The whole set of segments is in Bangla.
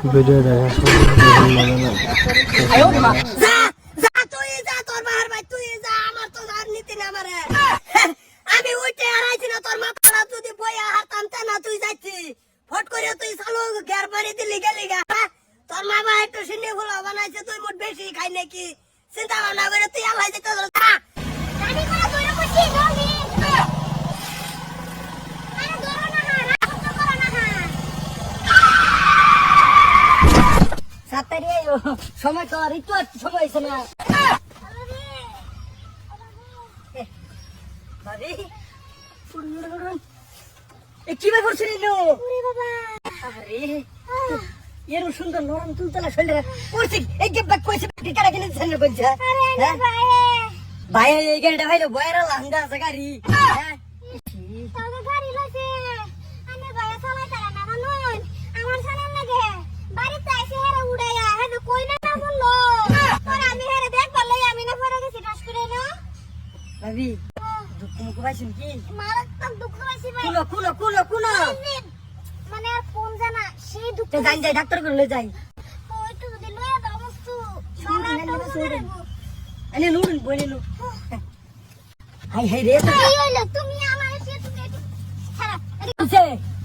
ভিডিও দেখা যা যা তুই যা তোর বাহার ভাই তুই যা আমার তো আর নীতি না আমারে আমি উঠে আড়াইছি না তোর মাথাটা যদি বইয়া হারতাম তা না তুই যাচ্ছি ফট করে তুই চালু ঘের বাড়ি দিলি গেলি গা তোর মামা একটু সিন্নি ফুলা বানাইছে তুই মোট বেশি খাই নাকি চিন্তা ভাবনা করে তুই আল্লাহ যেতে গাড়ি করে ধরে বসি ধরবি আরে ধরো না রাখো তো করো না সাতারি সময় তো আর একটু সময় হয়েছে না ভাবি কি ব্যাপার ছিল আরে এর সুন্দর নরম তুলতলা শরীরে পড়ছি এই যে ব্যাগ কইছে টিকাটা কিনে দিছেন বলছে আরে ভাই ভাই এই গাড়িটা ভাই বয়রা লাঙ্গা আছে গাড়ি তবে গাড়ি লইছে আমি ভাই চালাই তারা না মানুন আমার সামনে লাগে বাড়িতে এসে হেরে উড়াইয়া হেদে কই না বললো পরে আমি হেরে দেখবার লই আমি না পরে গেছি টাস করে না ভাবি দুঃখ মুখ পাইছেন কি মারাত্মক দুঃখ পাইছি ভাই কুলো মানে আর কোন জানা সেই দুঃখ যাই যাই ডাক্তার করে লই যাই ওই তো যদি লইয়া দাও মস্তু আরে লুড়ুন বলে লো হাই হাই রে এই হইলো তুমি আমার এসে তুমি খারাপ আরে কিছে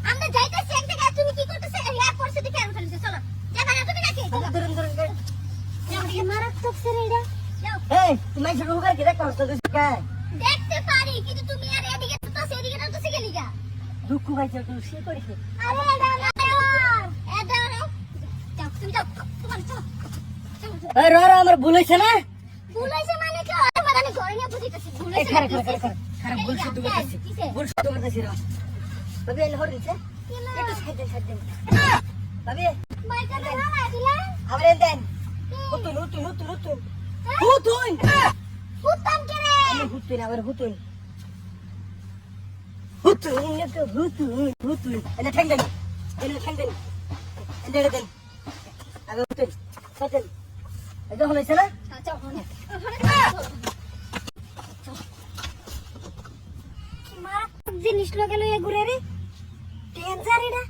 আমরা যাইতাছি এক জায়গায় তুমি কি করতেছ এর পর সেদিকে কেন ফেলছ চলো যাবা না তুমি নাকি ধরুন এই মারাত্মক সেরেডা যাও এই তুমি শুরু করে কি দেখছ তো কে দেখতে পারি কিন্তু তুমি আর এদিকে তো সেদিকে না তো গেলি গা দুঃখ পাইছো তুই সে করিস আরে এটা যাও তুমি যাও তোমার চলো আরে আমার ভুল হইছে না ভুল হইছে মানে কি মানে আমি ঘরে নিয়ে বুঝিতেছি ভুল হইছে খারাপ ভুল শুদ্ধ করতেছি ভুল শুদ্ধ করতেছি রে তবে এনে হর দিছে একটু সাইড দেন তবে বাইকা না দিলা আবার দেন হুতুন হুতাম কে রে আমি হুতুন আবার হুতুন এনে ঠ্যাং দেন এনে দেন আগে হুতুন সাইড এটা হইছে না আচ্ছা মারাত্মক জিনিস লগে লইয়া ঘুরে রে ডেঞ্জার এটা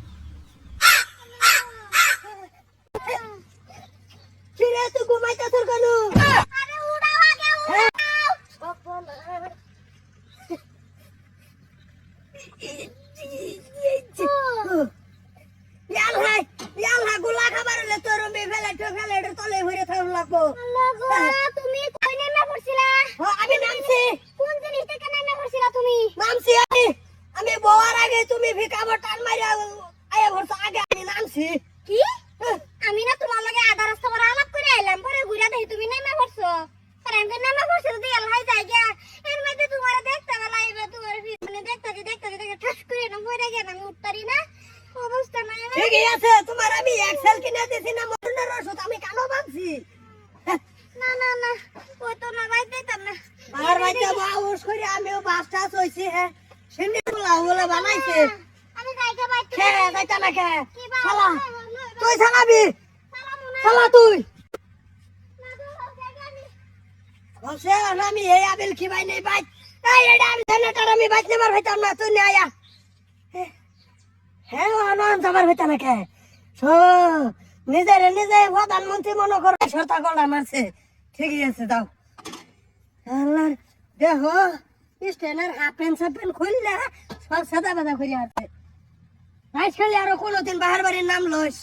কিরে তুই ঘুমাইতা তোর কেন আরে উড়াও আগে উড়াও গুলা খাবার হলে তোর ফেলে তলে ভরে থাকল লাগবো তুমি কই নেমে পড়ছিলা আমি নামছি কোন জিনিস থেকে নেমে পড়ছিলা তুমি নামছি আমি বউয়ার আগে তুমি ভিকাবো টান মারিয়া আয়া ভরছো আগে আমি নামছি কি আমি না তোমার লগে আধা রাস্তা পরে আলাপ করে আইলাম পরে ঘুরে দেখি তুমি নেমে পড়ছো পরে আমি নেমে পড়ছি তো আল্লাহ যাই গিয়া এর মধ্যে তোমারে দেখতে বেলা আইবা তোমার মানে দেখতে ঠাস করে না পড়ে গেল আমি উঠতারি না অবস্থা নাই ঠিক আছে তোমার আমি এক্সেল কিনে দিছি না মরনের ওষুধ আমি কেন ভাবছি না ওই তো না বাইতে দিতাম না আর বাইতে বাউস করে আমিও বাসটা হইছি হ্যাঁ সিন্নি বলা বানাইছে আমি যাইতে বাইতে হ্যাঁ যাইতা না কে শালা তুই চালাবি শালা তুই বসে আমি এই আবিল কি ভাই নেই বাইক এই এটা আমি জেনারেটর আমি বাইক নেবার হইতাম না তুই নিয়ে আয়া হ্যাঁ আনন্দ আমার হইতা না কে নিজে প্রধানমন্ত্রী মনে করে সরতা গলা মারছে ঠিকই আছে দাও আল্লাহ দেখো স্টেনের হাফ প্যান্ট খুললে সব সাদা বাদা করে আছে আজকাল আরো কোনোদিন বাহার বাড়ির নাম লইস